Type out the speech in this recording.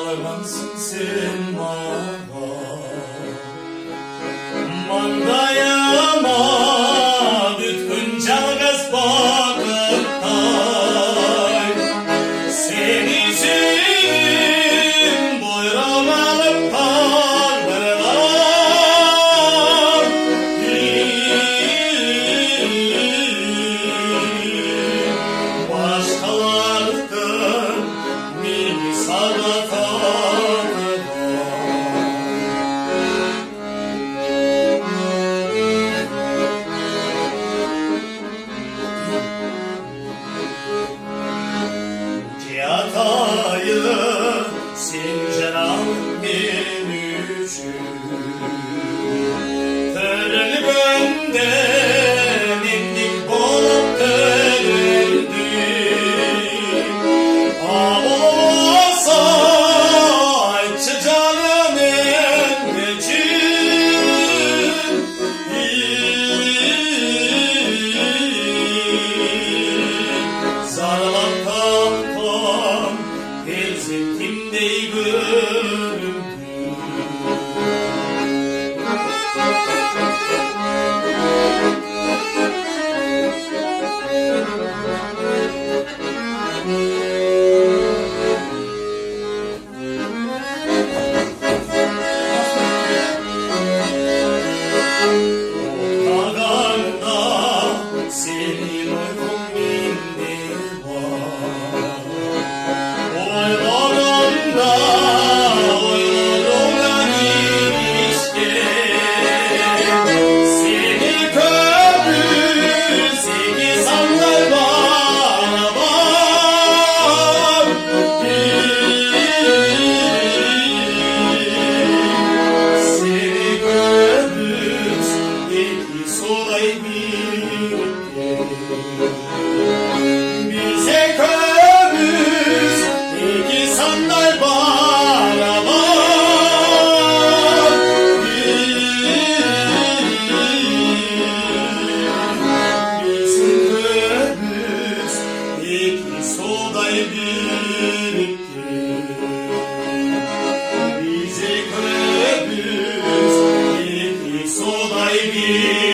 Dalgansın sen bana Mandayama Bütkün çalgız bakıttay Seni sevdim Buyruğum alıp kaldırlar Başkalardan beni sağlatadılar Yatayı sincaran bir üçün Törül benden indik bolup törüldü Ağolsa ayçı canım endecin Zarlap Ezildim dey gönlüm